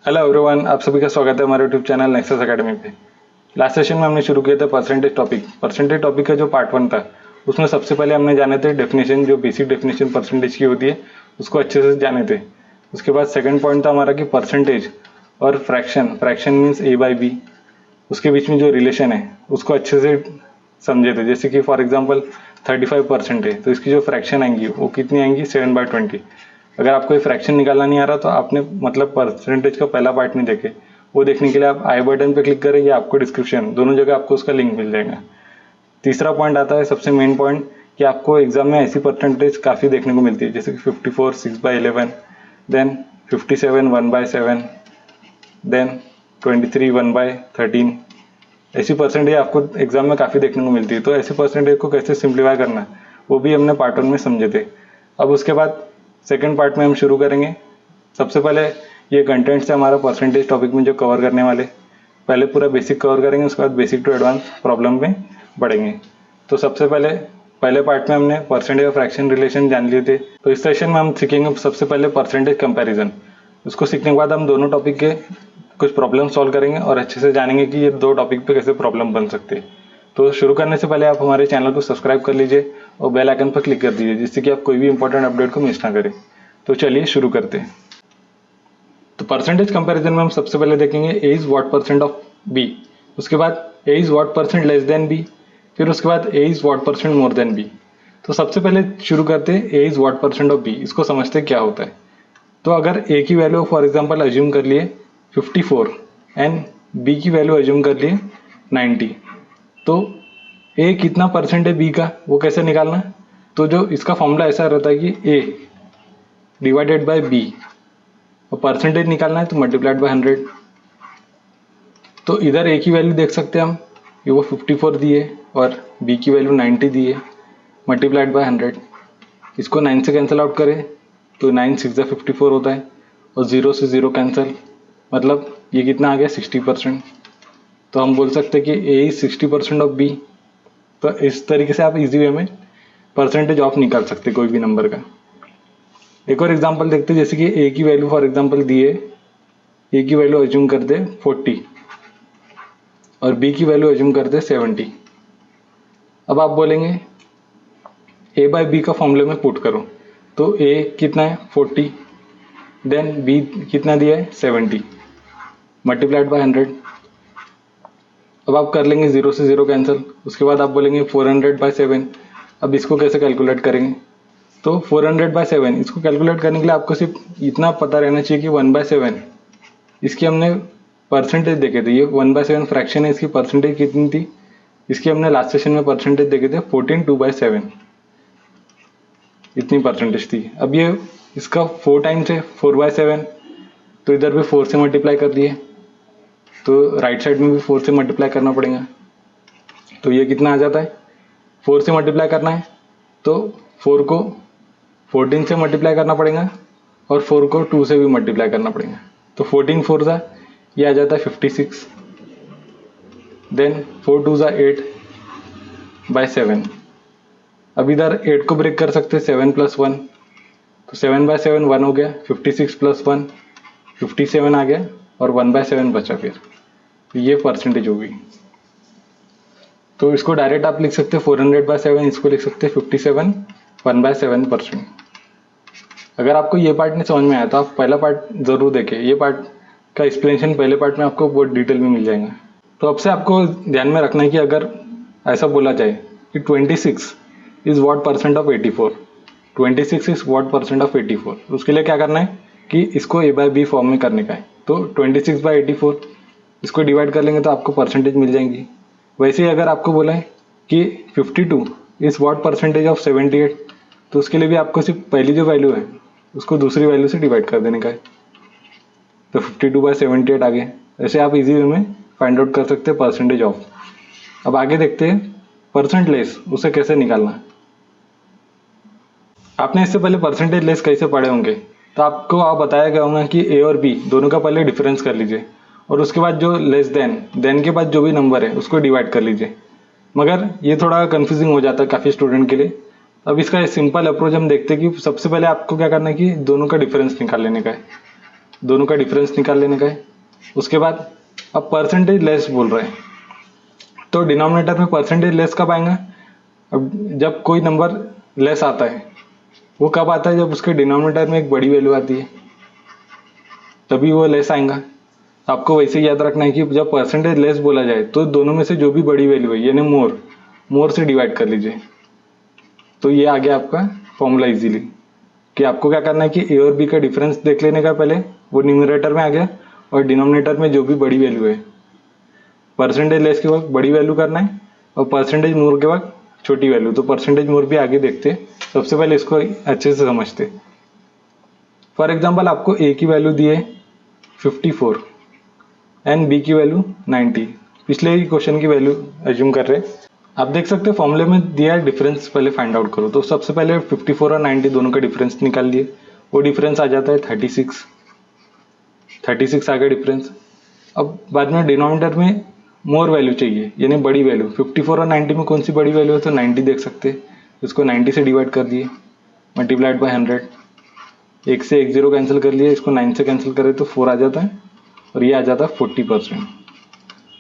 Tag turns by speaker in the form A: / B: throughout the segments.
A: Hello everyone, आप सभी का स्वागत है हमारे यूट्यूब चैनल नेक्सस एकेडमी पे। लास्ट सेशन में हमने शुरू किया था परसेंटेज टॉपिक का जो पार्ट 1 था, उसमें सबसे पहले हमने जाने थे डेफिनेशन, जो बेसिक डेफिनेशन परसेंटेज की होती है उसको अच्छे से जाने थे। उसके बाद सेकंड पॉइंट था हमारा कि परसेंटेज और fraction means A by B, उसके बीच में जो रिलेशन है उसको अच्छे से समझे थे। जैसे कि फॉर एग्जाम्पल 35% है तो इसकी जो फ्रैक्शन आएंगी वो कितनी आएंगी, 7/20। अगर आपको ये फ्रैक्शन निकालना नहीं आ रहा तो आपने मतलब परसेंटेज का पहला पार्ट नहीं देखे, वो देखने के लिए आप आई बटन पे क्लिक करें या आपको डिस्क्रिप्शन दोनों जगह आपको उसका लिंक मिल जाएगा। तीसरा पॉइंट आता है सबसे मेन पॉइंट कि आपको एग्जाम में ऐसी परसेंटेज काफ़ी देखने को मिलती है, जैसे कि 54 6/11, देन 57 1/7, देन 23 1/13। ऐसी परसेंटेज आपको एग्जाम में काफ़ी देखने को मिलती है। तो ऐसी परसेंटेज को कैसे सिंप्लीफाई करना है वो भी हमने पार्ट 1 में समझे थे। अब उसके बाद सेकंड पार्ट में हम शुरू करेंगे। सबसे पहले ये कंटेंट से हमारा परसेंटेज टॉपिक में जो कवर करने वाले, पहले पूरा बेसिक कवर करेंगे, उसके बाद बेसिक टू एडवांस प्रॉब्लम में बढ़ेंगे। तो सबसे पहले पार्ट में हमने परसेंटेज और फ्रैक्शन रिलेशन जान लिए थे। तो इस सेशन में हम सीखेंगे सबसे पहले परसेंटेज कंपैरिजन। उसको सीखने के बाद हम दोनों टॉपिक के कुछ प्रॉब्लम सॉल्व करेंगे और अच्छे से जानेंगे कि ये दो टॉपिक पे कैसे प्रॉब्लम बन सकते हैं। तो शुरू करने से पहले आप हमारे चैनल को सब्सक्राइब कर लीजिए और बेल आइकन पर क्लिक कर दीजिए, जिससे कि आप कोई भी इंपॉर्टेंट अपडेट को मिस ना करें। तो चलिए शुरू करते हैं। तो परसेंटेज कंपैरिजन में हम सबसे पहले देखेंगे A is what percent of B, उसके बाद A is what percent less than B, फिर उसके बाद A is what percent more than B. तो सबसे पहले शुरू करते हैं A is what percent of B. इसको समझते क्या होता है। तो अगर ए की वैल्यू फॉर एग्जांपल अज्यूम कर लिए 54 एंड बी की वैल्यू अज्यूम कर लिए 90, तो ए कितना परसेंट है बी का वो कैसे निकालना। तो जो इसका फॉर्मूला ऐसा रहता है कि ए डिवाइडेड बाय बी, और परसेंटेज निकालना है तो मल्टीप्लाइड बाय 100। तो इधर ए की वैल्यू देख सकते हैं हम, ये वो 54 दी है और बी की वैल्यू 90 दी है, मल्टीप्लाइड बाय 100। इसको 9 से कैंसिल आउट करें तो 9 6 54 होता है और 0 से 0 कैंसिल, मतलब ये कितना आ गया 60%। तो हम बोल सकते हैं कि ए इज 60% ऑफ बी। तो इस तरीके से आप इजी वे में परसेंटेज ऑफ निकाल सकते कोई भी नंबर का। एक और एग्जांपल देखते हैं, जैसे कि ए की वैल्यू फॉर एग्जांपल दी है, ए की वैल्यू अज्यूम कर दे 40 और बी की वैल्यू अज्यूम कर दे 70। अब आप बोलेंगे ए बाय बी का फॉर्मूले में पुट करो, तो ए कितना है 40, देन बी कितना दिया है 70, मल्टीप्लाइड बाय 100। अब आप कर लेंगे 0 से 0 कैंसिल, उसके बाद आप बोलेंगे 400/7। अब इसको कैसे कैलकुलेट करेंगे, तो 400/7 इसको कैलकुलेट करने के लिए आपको सिर्फ इतना पता रहना चाहिए कि 1/7 इसकी हमने परसेंटेज देखे थे। ये 1/7 फ्रैक्शन है, इसकी परसेंटेज कितनी थी, इसकी हमने लास्ट सेशन में परसेंटेज देखे थे 14 2/7, इतनी परसेंटेज थी। अब ये इसका 4 टाइम्स है 4/7, तो इधर भी 4 से मल्टीप्लाई कर दिए, तो राइट साइड में भी 4 से मल्टीप्लाई करना पड़ेगा। तो ये कितना आ जाता है, 4 से मल्टीप्लाई करना है तो 4 को 14 से मल्टीप्लाई करना पड़ेगा और 4 को 2 से भी मल्टीप्लाई करना पड़ेगा। तो 14 4 ज़ा ये आ जाता है 56, देन 4 2 ज़ा 8/7। अब इधर 8 को ब्रेक कर सकते हैं 7 + 1, तो 7/7 1 हो गया, 56 + 1 57 आ गया और 1/7 बचा। फिर तो ये परसेंटेज होगी। तो इसको डायरेक्ट आप लिख सकते हैं 400/7, इसको लिख सकते हैं 57 1/7%। अगर आपको ये पार्ट नहीं समझ में आया तो आप पहला पार्ट जरूर देखें, ये पार्ट का एक्सप्लेनेशन पहले पार्ट में आपको बहुत डिटेल में मिल जाएगा। तो अब से आपको ध्यान में रखना है कि अगर ऐसा बोला जाए कि 26 is what percent of 84, 26 is what percent of 84, उसके लिए क्या करना है कि इसको ए बाय बी फॉर्म में करने का है। तो 26/84 इसको डिवाइड कर लेंगे तो आपको परसेंटेज मिल जाएंगी। वैसे ही अगर आपको बोला है कि 52 इज व्हाट परसेंटेज ऑफ 78, तो उसके लिए भी आपको सिर्फ पहली जो वैल्यू है उसको दूसरी वैल्यू से डिवाइड कर देने का है। तो 52/78 आ गया। ऐसे आप इजी वे में फाइंड आउट कर सकते हैं परसेंटेज ऑफ। अब आगे देखते हैं परसेंट लेस, उसे कैसे निकालना। आपने इससे पहले परसेंटेज लेस कैसे पढ़े होंगे, तो आपको बताया गया होगा कि ए और बी दोनों का पहले डिफरेंस कर लीजिए और उसके बाद जो लेस देन के बाद जो भी नंबर है उसको डिवाइड कर लीजिए। मगर ये थोड़ा कंफ्यूजिंग हो जाता है काफ़ी स्टूडेंट के लिए। अब इसका सिंपल अप्रोच हम देखते हैं कि सबसे पहले आपको क्या करना है कि दोनों का डिफरेंस निकाल लेने का है। दोनों का डिफरेंस निकाल लेने का है। उसके बाद अब परसेंटेज लेस बोल रहे हैं, तो डिनोमिनेटर में परसेंटेज लेस कब आएगा? अब जब कोई नंबर लेस आता है, वो कब आता है? जब उसके डिनोमिनेटर में एक बड़ी वैल्यू आती है, तभी वो लेस आएगा। आपको वैसे ही याद रखना है कि जब परसेंटेज लेस बोला जाए तो दोनों में से जो भी बड़ी वैल्यू है यानी मोर से डिवाइड कर लीजिए। तो ये आ गया आपका फॉर्मूला इजीली, कि आपको क्या करना है कि ए और बी का डिफरेंस देख लेने का पहले, वो न्यूमरेटर में आ गया, और डिनोमिनेटर में जो भी बड़ी वैल्यू है, परसेंटेज लेस के वक्त बड़ी वैल्यू करना है और परसेंटेज मोर के वक्त छोटी वैल्यू। तो परसेंटेज मोर भी आगे देखते, सबसे पहले इसको अच्छे से समझते। फॉर एग्जाम्पल आपको ए की वैल्यू दी है 54 एंड बी की वैल्यू 90। पिछले ही क्वेश्चन की वैल्यू एज्यूम कर रहे हैं। आप देख सकते हैं फॉर्मूले में दिया है डिफरेंस पहले फाइंड आउट करो। तो सबसे पहले 54 और 90 दोनों का डिफरेंस निकाल लिए, वो डिफरेंस आ जाता है 36 आ गया डिफरेंस। अब बाद में डिनोमिनेटर में मोर वैल्यू चाहिए यानी बड़ी वैल्यू। 54 और 90 में कौन सी बड़ी वैल्यू है? तो 90 देख सकते हैं, इसको 90 से डिवाइड कर दिए, मल्टीप्लाइड बाय 100। एक से एक जीरो कैंसिल कर लिए, इसको 9 से कैंसिल करें तो 4 आ जाता है, और ये आ जाता है 40%।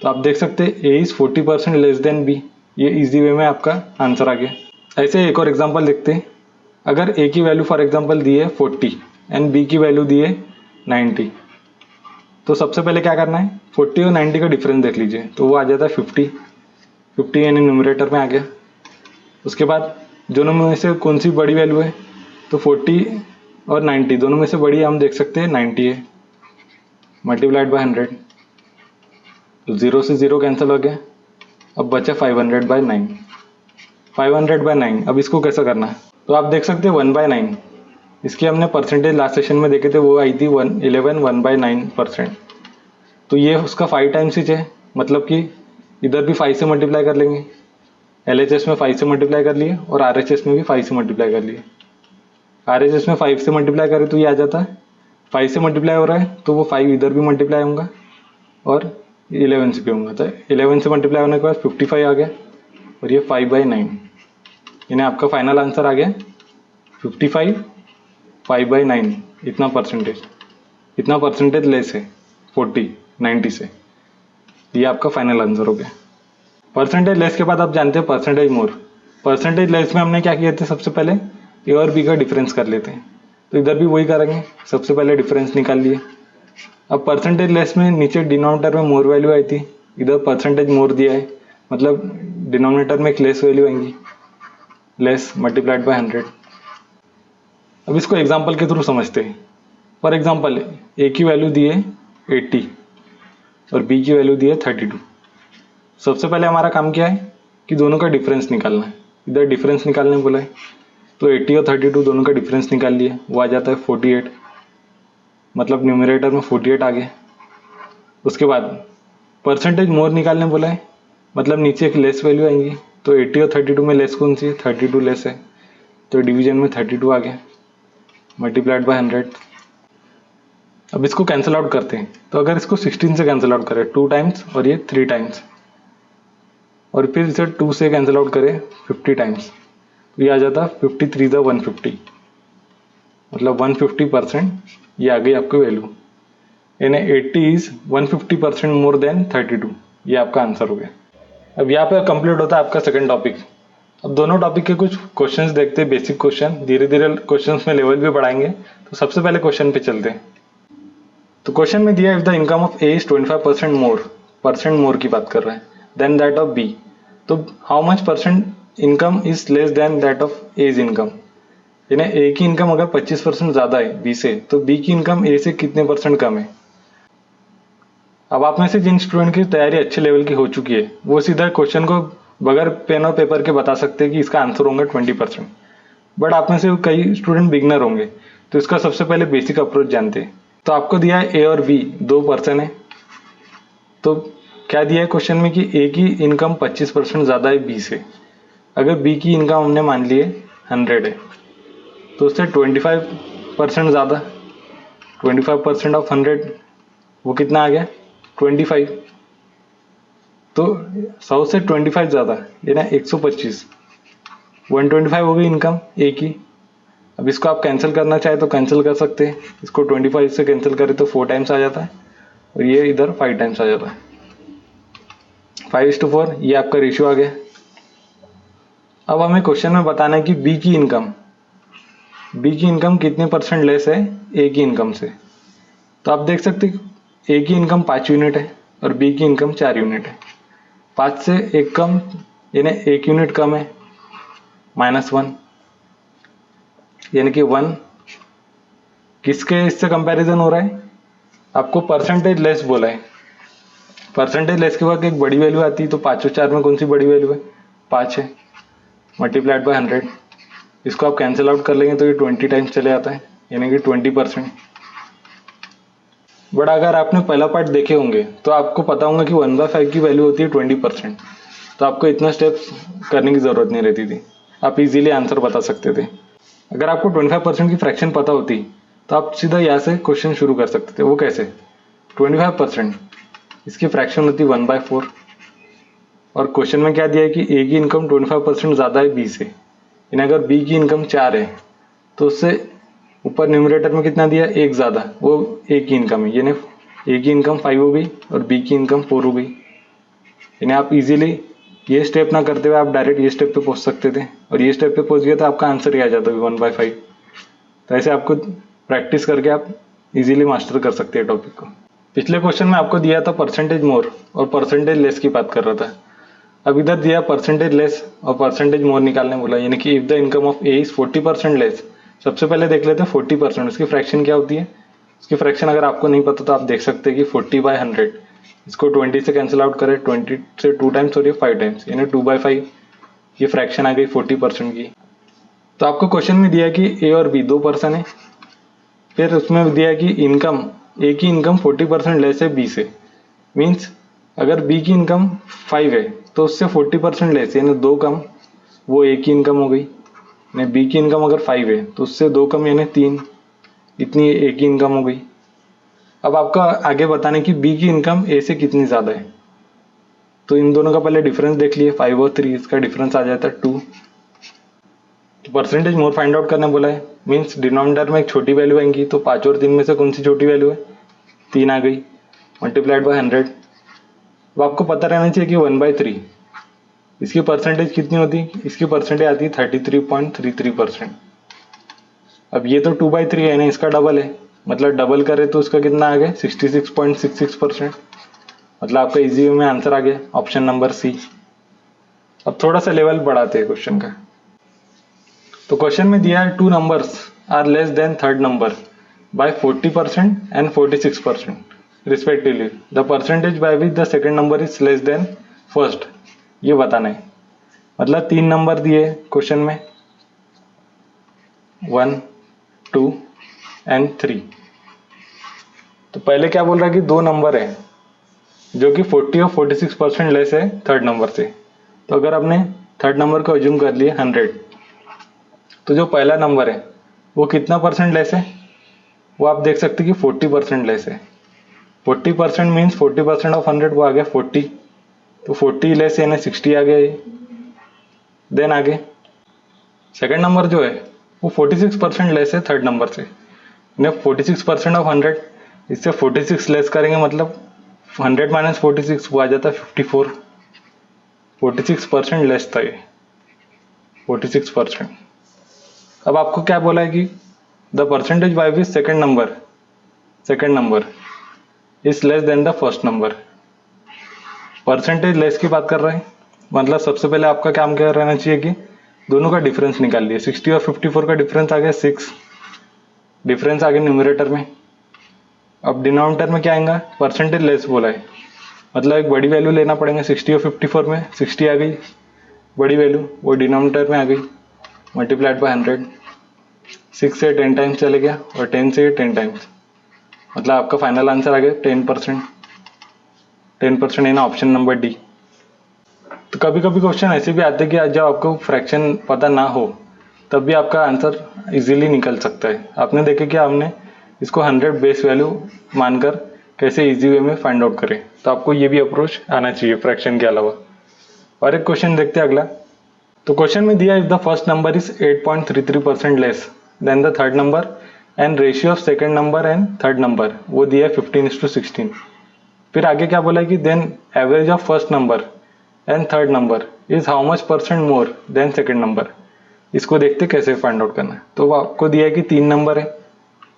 A: तो आप देख सकते हैं A is 40% less than B. ये इजी वे में आपका आंसर आ गया। ऐसे एक और एग्जांपल देखते हैं। अगर ए की वैल्यू फॉर एग्जांपल दी है 40 एंड बी की वैल्यू दी है 90, तो सबसे पहले क्या करना है? 40 और 90 का डिफरेंस देख लीजिए, तो वो आ जाता है 50 यानी न्यूमरेटर में आ गया। उसके बाद दोनों में से कौन सी बड़ी वैल्यू है? तो 40 और 90 दोनों में से बड़ी हम देख सकते हैं 90 है, मल्टीप्लाइड बाय 100। तो 0 से 0 कैंसिल हो गया, अब बचा 500/9। 500/9। अब इसको कैसे करना है? तो आप देख सकते हैं 1/9, इसकी हमने परसेंटेज लास्ट सेशन में देखे थे, वो आई थी 1/9%। तो ये उसका 5 टाइम्स ही है, मतलब कि इधर भी 5 से मल्टीप्लाई कर लेंगे। LHS में 5 से मल्टीप्लाई कर लिए और RHS में भी 5 से मल्टीप्लाई कर लिए। RHS में 5 से मल्टीप्लाई करें तो ये आ जाता है, 5 से मल्टीप्लाई हो रहा है तो वो 5 इधर भी मल्टीप्लाई होगा और 11 से भी होगा। तो 11 से मल्टीप्लाई होने के बाद 55 आ गया, और ये 5/9 यानी आपका फाइनल आंसर आ गया 55 5/9। इतना परसेंटेज लेस है 40 90 से। ये आपका फाइनल आंसर हो गया। परसेंटेज लेस के बाद आप जानते हैं परसेंटेज मोर। परसेंटेज लेस में हमने क्या किया था? सबसे पहले ए और बी का डिफरेंस कर लेते हैं, तो इधर भी वही करेंगे। सबसे पहले डिफरेंस निकाल लिए। अब परसेंटेज लेस में नीचे डिनोमिनेटर में मोर वैल्यू आई थी, इधर परसेंटेज मोर दिया है, मतलब डिनोमिनेटर में एक लेस वैल्यू आएंगी, लेस मल्टीप्लाइड बाय 100। अब इसको एग्जांपल के थ्रू समझते हैं। फॉर एग्जांपल ए की वैल्यू दी है 80 और बी की वैल्यू दी है 32। सबसे पहले हमारा काम क्या है कि दोनों का डिफरेंस निकालना है। इधर डिफरेंस निकालने बोला है, तो 80 और 32 दोनों का डिफरेंस निकाल लिए, वो आ जाता है 48, मतलब न्यूमरेटर में 48 आ गया। उसके बाद परसेंटेज मोर निकालने बोला है, मतलब नीचे एक लेस वैल्यू आएंगी। तो 80 और 32 में लेस कौन सी है? 32 लेस है, तो डिवीजन में 32 आ गया, मल्टीप्लाइड बाय 100। अब इसको कैंसिल आउट करते हैं, तो अगर इसको 16 से कैंसिल आउट करें 2 टाइम्स और ये 3 टाइम्स, और फिर इसे 2 से कैंसिल आउट करें 50 टाइम्स, तो ये आ जाता 53 × 150, मतलब 150%। ये आ गई आपकी वैल्यू, यानी 80 इज 150% मोर देन 32। ये आपका आंसर हो गया। अब यहाँ पे कंप्लीट होता है आपका सेकंड टॉपिक। अब दोनों टॉपिक के कुछ क्वेश्चंस देखते हैं, बेसिक क्वेश्चन। धीरे धीरे क्वेश्चंस में लेवल भी बढ़ाएंगे। तो सबसे पहले क्वेश्चन पे चलते हैं। तो क्वेश्चन में दिया if the income of A is 25% more की बात कर रहे हैं देन दैट ऑफ बी, तो how much percent income is less than that of A's income. यानी ए की इनकम अगर 25% ज्यादा है बी से, तो बी की इनकम ए से कितने परसेंट कम है। अब आप में से जिन स्टूडेंट की तैयारी अच्छे लेवल की हो चुकी है, वो सीधा क्वेश्चन को बगैर पेन और पेपर के बता सकते हैं कि इसका आंसर होगा 20%। बट आप में से कई स्टूडेंट बिगनर होंगे, तो इसका सबसे पहले बेसिक अप्रोच जानते हैं। तो आपको दिया है ए और बी 2 पर्सन है, तो क्या दिया है क्वेश्चन में कि ए की इनकम 25% ज्यादा है बी से। अगर बी की इनकम हमने मान ली है 100 है, तो उससे 25% ज्यादा, 25% ऑफ 100 वो कितना आ गया 25। तो 100 से 25 ज्यादा यानी 125, 125 हो गई इनकम ए की। अब इसको आप कैंसिल करना चाहे तो कैंसिल कर सकते हैं। इसको 25 से कैंसिल करें तो 4 टाइम्स आ जाता है और ये इधर 5 टाइम्स आ जाता है। 5:4 ये आपका रेशियो आ गया। अब हमें क्वेश्चन में बताना है कि बी की इनकम कितने % लेस है ए की इनकम से। तो आप देख सकते हैं ए की इनकम 5 यूनिट है और बी की इनकम 4 यूनिट है। 5 से 1 कम यानी 1 यूनिट कम है, -1 यानी कि 1 किसके इससे कंपैरिजन हो रहा है, आपको परसेंटेज लेस बोला है। परसेंटेज लेस के बाद एक बड़ी वैल्यू आती है, तो 5 और 4 में कौन सी बड़ी वैल्यू है, 5 है, मल्टीप्लाइड बाय 100। इसको आप कैंसिल आउट कर लेंगे तो ये 20 टाइम्स चले आता है, यानी कि 20%। बट अगर आपने पहला पार्ट देखे होंगे तो आपको पता होगा कि 1/5 की वैल्यू होती है 20%। तो आपको इतना स्टेप्स करने की ज़रूरत नहीं रहती थी, आप इजीली आंसर बता सकते थे। अगर आपको 25% की फ्रैक्शन पता होती तो आप सीधा यहाँ से क्वेश्चन शुरू कर सकते थे। वो कैसे, 25% इसकी फ्रैक्शन होती 1/4 और क्वेश्चन में क्या दिया है कि ए की इनकम 25% ज़्यादा है बी से, यानी अगर बी की इनकम 4 है तो उससे ऊपर न्यूमरेटर में कितना दिया, 1 ज़्यादा, वो ए की इनकम है, यानी ए की इनकम 5 हो गई और बी की इनकम 4 हो गई। यानी आप इजीली ये स्टेप ना करते हुए आप डायरेक्ट ये स्टेप पे पहुंच सकते थे और ये स्टेप पे पहुंच गया तो आपका आंसर ही आ जाता है 1/5। तो ऐसे आपको प्रैक्टिस करके आप इजीली मास्टर कर सकते हैं टॉपिक को। पिछले क्वेश्चन में आपको दिया था परसेंटेज मोर और परसेंटेज लेस की बात कर रहा था। अब इधर दिया परसेंटेज लेस और परसेंटेज मोर निकालने बोला, यानी कि if the income of A is 40% less. सबसे पहले देख लेते हैं 40%, उसकी फ्रैक्शन क्या होती है। उसकी फ्रैक्शन अगर आपको नहीं पता तो आप देख सकते हैं कि 40/100। इसको 20 से कैंसिल आउट करें, 20 से 2 टाइम्स और ये 5 टाइम्स, यानी 2/5 ये फ्रैक्शन आ गई 40% की। तो आपको क्वेश्चन में दिया कि ए और बी 2 पर्सन है, फिर उसमें दिया कि इनकम ए की इनकम 40% लेस है बी से। मीन्स अगर बी की इनकम 5 है तो उससे 40% लेस यानी 2 कम, वो ए की इनकम हो गई। यानी बी की इनकम अगर 5 है तो उससे 2 कम यानी 3, इतनी ए की इनकम हो गई। अब आपका आगे बताने की बी की इनकम ए से कितनी ज़्यादा है। तो इन दोनों का पहले डिफरेंस देख लिए, 5 और 3, इसका डिफरेंस आ जाता है 2। तो परसेंटेज मोर फाइंड आउट करने बोला है, मीन्स डिनोमिनेटर में एक छोटी वैल्यू आएंगी, तो 5 और 3 में से कौन सी छोटी वैल्यू है, 3 आ गई, मल्टीप्लाइड बाय 100। अब आपको पता रहना चाहिए कि 1/3 इसकी परसेंटेज कितनी होती है, इसकी परसेंटेज आती है 33.33%। अब ये तो 2/3 है ना, इसका डबल है, मतलब डबल करे तो उसका कितना आ गया 66.66%। मतलब आपका इजी में आंसर आ गया ऑप्शन नंबर सी। अब थोड़ा सा लेवल बढ़ाते हैं क्वेश्चन का। तो क्वेश्चन में दिया है 2 numbers are less than third number by 40% and 46% respectively. The percentage by which the second number is less than first, ये बताना है। मतलब 3 नंबर दिए क्वेश्चन में, 1, 2 एंड 3। तो पहले क्या बोल रहा है कि 2 नंबर है जो कि 40 और 46% लेस है थर्ड नंबर से। तो अगर आपने थर्ड नंबर को अज्यूम कर लिया 100, तो जो पहला नंबर है वो कितना परसेंट लेस है, वो आप देख सकते हैं कि 40% लेस है। 40% मीन्स 40% ऑफ 100, वो आ गया 40, तो 40 लेस यानी 60 आ गया ये। देन आगे सेकंड नंबर जो है वो 46% लेस है थर्ड नंबर से, यानी 46% ऑफ 100, इससे 46 लेस करेंगे मतलब 100 माइनस 46 वो आ जाता है 54। 46% लेस था ये, 46%। अब आपको क्या बोला है कि the percentage by which second number is less then the first number. Percentage less की बात कर रहे हैं, मतलब सबसे पहले आपका काम क्या रहना चाहिए कि दोनों का डिफरेंस निकाल लिए। 60 और 54 का डिफरेंस आ गया 6, डिफरेंस आ गया न्यूमरेटर में। अब डिनोमिनेटर में क्या आएगा, परसेंटेज लेस बोला है, मतलब एक बड़ी वैल्यू लेना पड़ेगा। 60 और 54 में 60 आ गई बड़ी वैल्यू, वो डिनोमिनेटर में आ गई, मल्टीप्लाइड बाय 100। 6 से 10 टाइम्स चले गया और 10 से 10 टाइम्स, मतलब आपका फाइनल आंसर आ गया 10%। 10% है ना, ऑप्शन नंबर डी। तो कभी कभी क्वेश्चन ऐसे भी आते हैं कि जब आपको फ्रैक्शन पता ना हो तब भी आपका आंसर इजीली निकल सकता है। आपने देखे कि हमने इसको 100 बेस वैल्यू मानकर कैसे इजी वे में फाइंड आउट करें, तो आपको ये भी अप्रोच आना चाहिए फ्रैक्शन के अलावा। और एक क्वेश्चन देखते हैं अगला। तो क्वेश्चन में दिया if the first number is 8.33% less than the third number, and ratio of second number and third number वो दिया है 15:16। फिर आगे क्या बोला है कि then average of first number and third number is how much percent more than second number. इसको देखते कैसे फाइंड आउट करना है। तो वो आपको दिया है कि 3 नंबर है,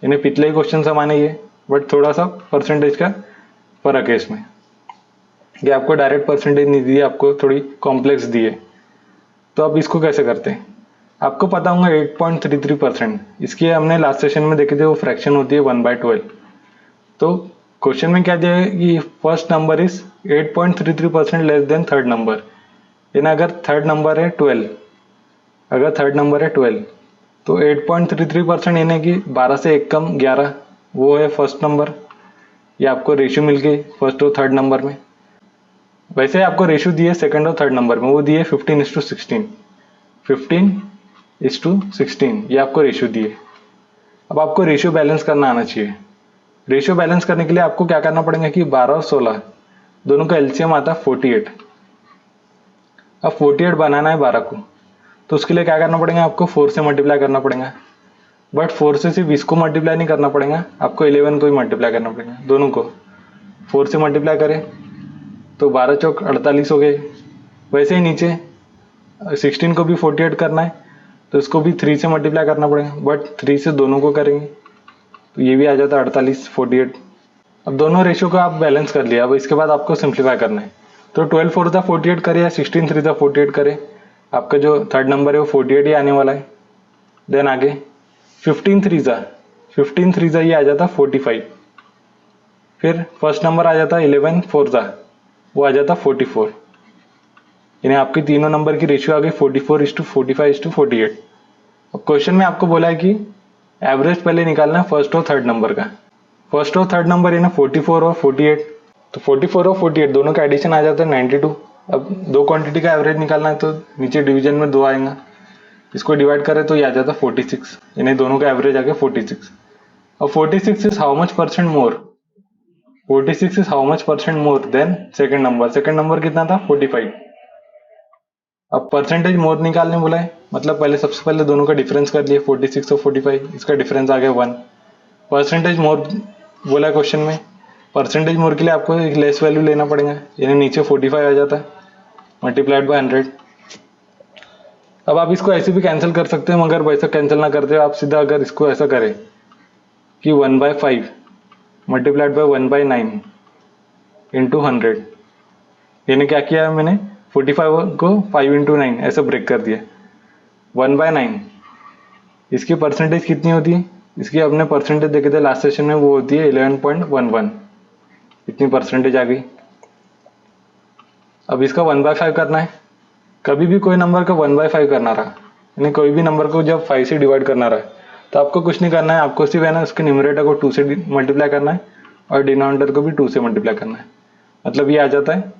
A: इन्हें पिछले ही क्वेश्चन से माने ये, बट थोड़ा सा परसेंटेज का फर्क है इसमें, ये आपको डायरेक्ट परसेंटेज नहीं दी है, आपको थोड़ी कॉम्प्लेक्स दी है। तो अब इसको कैसे करते हैं, आपको पता होगा 8.33%, इसकी हमने लास्ट सेशन में देखे थे, वो फ्रैक्शन होती है 1/12। तो क्वेश्चन में क्या दिया है कि first number is 8.33% less than third number, यानी अगर थर्ड नंबर है 12, अगर थर्ड नंबर है 12 तो 8.33% यानी कि 12 से 1 कम 11, वो है फर्स्ट नंबर। ये आपको रेशियो मिल गई फर्स्ट और थर्ड नंबर में। वैसे आपको रेशियो दिए सेकंड और थर्ड नंबर में, वो दिए 15:16, 15:16 ये आपको रेशियो दिए। अब आपको रेशियो बैलेंस करना आना चाहिए। रेशियो बैलेंस करने के लिए आपको क्या करना पड़ेगा कि 12 और 16 दोनों का एलसीएम आता है 48। अब 48 बनाना है 12 को, तो उसके लिए क्या करना पड़ेगा, आपको 4 से मल्टीप्लाई करना पड़ेगा। बट 4 से सिर्फ इसको मल्टीप्लाई नहीं करना पड़ेगा, आपको 11 को ही मल्टीप्लाई करना पड़ेगा, दोनों को 4 से मल्टीप्लाई करें तो 12 चौक 48 हो गए। वैसे ही नीचे 16 को भी 48 करना है, तो इसको भी 3 से मल्टीप्लाई करना पड़ेगा, बट 3 से दोनों को करेंगे तो ये भी आ जाता है 48, 48। अब दोनों रेशियो को आप बैलेंस कर लिया। अब इसके बाद आपको सिंप्लीफाई करना है, तो 12 4 था 48 करे या 16 3 था 48 करे, आपका जो थर्ड नंबर है वो 48 ही आने वाला है। देन आगे 15 3 ये आ जाता 45। फिर फर्स्ट नंबर आ जाता 11 4 वो आ जाता 44, यानी आपकी तीनों नंबर की रेशियो आ गई 44:45:48। अब क्वेश्चन में आपको बोला है कि एवरेज पहले निकालना है फर्स्ट और थर्ड नंबर का। फर्स्ट और थर्ड नंबर है ना 44 और 48, तो 44 और 48 दोनों का एडिशन आ जाता है 92। अब दो क्वांटिटी का एवरेज निकालना है, तो नीचे डिवीजन में 2 आएगा, इसको डिवाइड करें तो ये आ जाता 46, यानी दोनों का एवरेज आ गया 46। अब 46 is how much percent more, 46 is how much percent more than second number. Second number कितना था 45। अब परसेंटेज मोर निकालने बोला है, मतलब पहले सबसे पहले दोनों का डिफरेंस कर लिए 46 और 45, इसका डिफरेंस आ गया 1। परसेंटेज मोर बोला है क्वेश्चन में, परसेंटेज मोर के लिए आपको एक लेस वैल्यू लेना पड़ेगा, यानी नीचे 45 आ जाता है मल्टीप्लाइड बाय 100। अब आप इसको ऐसे भी कैंसिल कर सकते हैं, मगर वैसा कैंसिल ना करते हो आप सीधा अगर इसको ऐसा करें कि 1/5 मल्टीप्लाइड बाय 1/9 इंटू 100, यानी क्या किया है मैंने 45 को 5 इंटू 9 ऐसे ब्रेक कर दिया। 1/9 इसकी परसेंटेज कितनी होती है, इसकी अपने परसेंटेज देखे थे लास्ट सेशन में, वो होती है 11.11, इतनी परसेंटेज आ गई। अब इसका 1/5 करना है, कभी भी कोई नंबर का 1/5 करना रहा, यानी कोई भी नंबर को जब 5 से डिवाइड करना रहा तो आपको कुछ नहीं करना है, आपको सिर्फ है ना उसके न्यूमरेटर को 2 से मल्टीप्लाई करना है और डिनोमिनेटर को भी 2 से मल्टीप्लाई करना है। मतलब ये आ जाता है,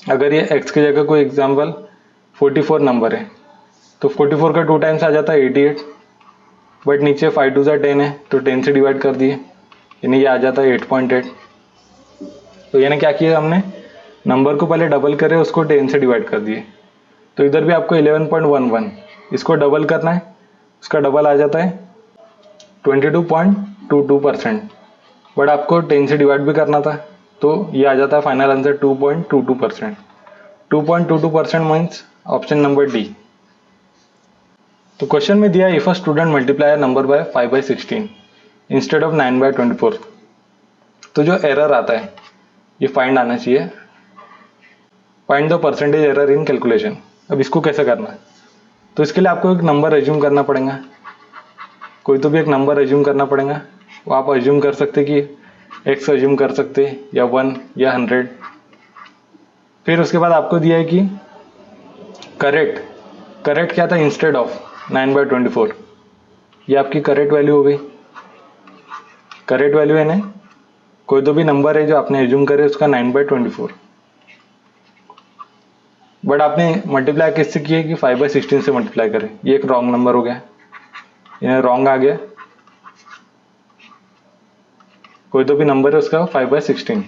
A: अगर ये x की जगह कोई एग्जाम्पल 44 नंबर है तो 44 का 2 टाइम्स आ जाता है 88, बट नीचे 5 2 10 है तो 10 से डिवाइड कर दिए, यानी ये आ जाता है 8.8। तो यानी क्या किया हमने, नंबर को पहले डबल करे उसको 10 से डिवाइड कर दिए। तो इधर भी आपको 11.11 इसको डबल करना है, उसका डबल आ जाता है 22.22%, बट आपको 10 से डिवाइड भी करना था, तो ये आ जाता है final answer 2.22%। 2.22% means option number D. तो क्वेश्चन में दिया if a student multiply number by 5/16 instead of 9/24, तो जो एरर आता है ये फाइंड आना चाहिए, find the percentage error in calculation. अब इसको कैसे करना है, तो इसके लिए आपको एक नंबर एज्यूम करना पड़ेगा, कोई तो भी एक नंबर एज्यूम करना पड़ेगा। वो आप एज्यूम कर सकते कि x एज्यूम कर सकते या 1 या 100। फिर उसके बाद आपको दिया है कि करेक्ट क्या था, इंस्टेड ऑफ 9/24, ये आपकी करेक्ट वैल्यू हो गई। करेक्ट वैल्यू है ना, कोई तो भी नंबर है जो आपने एज्यूम करे उसका 9/24, बट आपने मल्टीप्लाई किससे किए कि 5/16 से मल्टीप्लाई करें, ये एक रॉन्ग नंबर हो गया, ये रॉन्ग आ गया। कोई तो भी नंबर है उसका 5/16।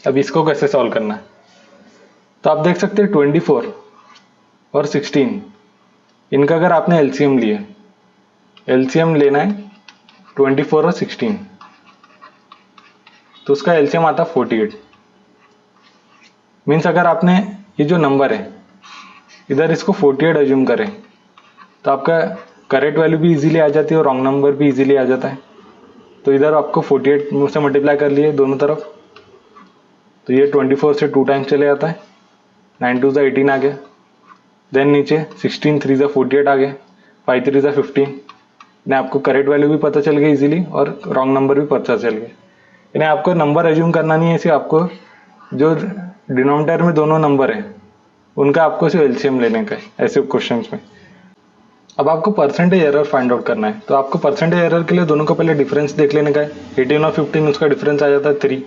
A: अब इसको कैसे सॉल्व करना है, तो आप देख सकते हैं 24 और 16 इनका अगर आपने एलसीएम लिए एलसीएम लेना है 24 और 16, तो उसका एलसीएम आता 48। मीन्स अगर आपने ये जो नंबर है इधर इसको 48 एज्यूम करें तो आपका करेक्ट वैल्यू भी इजीली आ जाती है और रॉन्ग नंबर भी इजीली आ जाता है। तो इधर आपको 48 से मल्टीप्लाई कर लिए दोनों तरफ, तो ये 24 से 2 टाइम्स चले जाता है, 9 2 18 आ गया। देन नीचे 16 3 48 आ गया, 5 3 15। यानी आपको करेक्ट वैल्यू भी पता चल गई इजीली और रॉन्ग नंबर भी पता चल गया। यानी आपको नंबर एज्यूम करना नहीं है, सिर्फ आपको जो डिनोमिनेटर में दोनों नंबर है उनका आपको सिर्फ एलसीएम लेने का है ऐसे क्वेश्चन में। अब आपको परसेंटेज एरर फाइंड आउट करना है, तो आपको परसेंटेज एरर के लिए दोनों का पहले डिफरेंस देख लेने का है। 18 और 15 उसका डिफरेंस आ जाता है 3,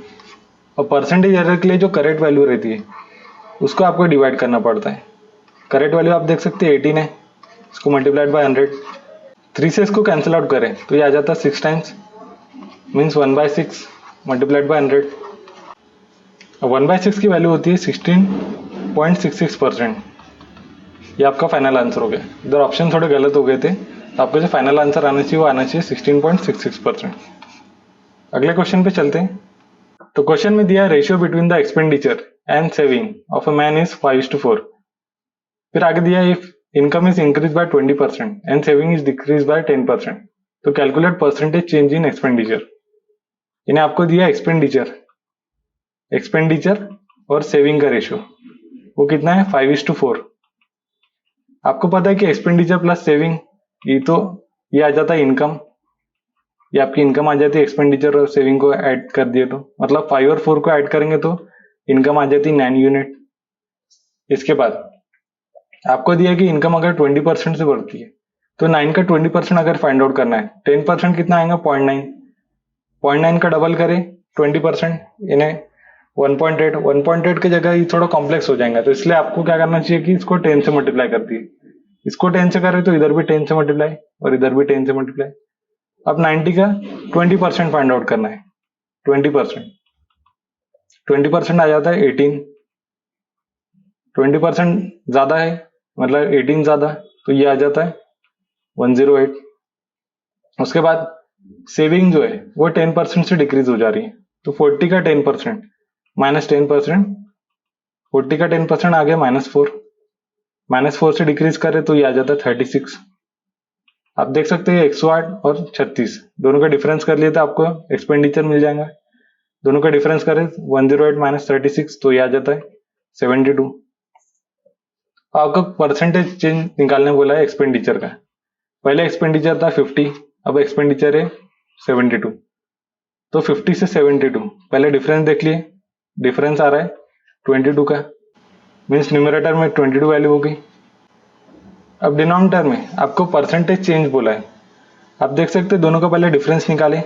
A: और परसेंटेज एरर के लिए जो करेक्ट वैल्यू रहती है उसको आपको डिवाइड करना पड़ता है। करेक्ट वैल्यू आप देख सकते हैं 18 है, इसको मल्टीप्लाइड बाय 100, 3 से इसको कैंसिल आउट करें तो ये आ जाता है 6 टाइम्स, मीन्स 1/6 मल्टीप्लाइड बाय 100। 1/6 की वैल्यू होती है 16.66%। ये आपका फाइनल आंसर हो गया। इधर ऑप्शन थोड़े गलत हो गए थे, तो आपको जो फाइनल आंसर आना चाहिए वो आना चाहिए 16.66%। अगले क्वेश्चन पे चलते हैं। तो क्वेश्चन में दिया ratio between the expenditure and saving of a man is 5:4। फिर आगे दिया if income is increase by 20% and saving is decrease by 10%, तो calculate percentage change in expenditure. इन्हें आपको दिया एक्सपेंडिचर और सेविंग का रेशियो वो कितना है 5:4। आपको पता है कि एक्सपेंडिचर प्लस सेविंग ये आ जाता है इनकम, ये आपकी इनकम आ जाती है एक्सपेंडिचर और सेविंग को ऐड कर दिए तो, मतलब 5 और 4 को ऐड करेंगे तो इनकम आ जाती है 9 यूनिट। इसके बाद आपको दिया कि इनकम अगर 20% से बढ़ती है तो 9 का 20% अगर फाइंड आउट करना है, 10% कितना आएगा 0.9 का डबल करें 20%, इन्हें 1.8 की जगह ये थोड़ा कॉम्प्लेक्स हो जाएगा, तो इसलिए आपको क्या करना चाहिए कि इसको 10 से मल्टीप्लाई कर दिए। इसको 10 से करें तो इधर भी 10 से मल्टीप्लाई और इधर भी 10 से मल्टीप्लाई। अब 90 का 20% फाइंड आउट करना है, 20% आ जाता है 18। 20% ज्यादा है मतलब 18 ज्यादा, तो ये आ जाता है 108। उसके बाद सेविंग जो है वो 10% से डिक्रीज हो जा रही है, तो 40 का 10% माइनस 10%, 40 का 10% आ गया -4 से डिक्रीज करे तो ये आ जाता है 36। आप देख सकते हैं 108 और 36 दोनों का डिफरेंस कर लिए तो आपको एक्सपेंडिचर मिल जाएगा। दोनों का डिफरेंस करें 108 माइनस 36 तो ये आ जाता है 72। आपको परसेंटेज चेंज निकालने बोला है एक्सपेंडिचर का। पहले एक्सपेंडिचर था 50, अब एक्सपेंडिचर है 72, तो 50 से 72 पहले डिफरेंस देख लिए, डिफरेंस आ रहा है 22 का, मीन्स न्यूमरेटर में 22 वैल्यू होगी। अब डिनोमिनेटर में आपको परसेंटेज चेंज बोला है, आप देख सकते हैं दोनों का पहले डिफरेंस निकालें।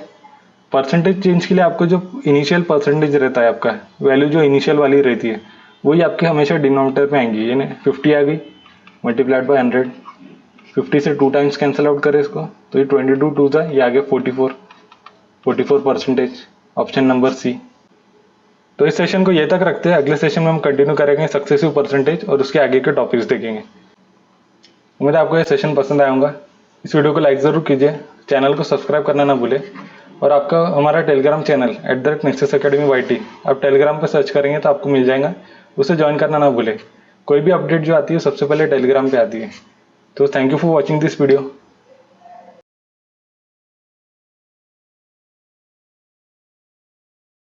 A: परसेंटेज चेंज के लिए आपको जो इनिशियल परसेंटेज रहता है, आपका वैल्यू जो इनिशियल वाली रहती है वही आपके हमेशा डिनोमिनेटर में आएंगी। यानी 50 आ गई मल्टीप्लाइड बाय 100, 50 से 2 टाइम्स कैंसिल आउट करें इसको तो ये 22 2 था, ये आ गया 44% ऑप्शन नंबर सी। तो इस सेशन को ये तक रखते हैं, अगले सेशन में हम कंटिन्यू करेंगे सक्सेसिव परसेंटेज और उसके आगे के टॉपिक्स देखेंगे। उम्मीद है आपको ये सेशन पसंद आया होगा। इस वीडियो को लाइक ज़रूर कीजिए, चैनल को सब्सक्राइब करना ना भूलें, और आपका हमारा Telegram channel @Nexus Academy YT आप टेलीग्राम पर सर्च करेंगे तो आपको मिल जाएगा, उसे ज्वाइन करना ना भूलें। कोई भी अपडेट जो आती है सबसे पहले टेलीग्राम पे आती है। तो thank you for watching this video.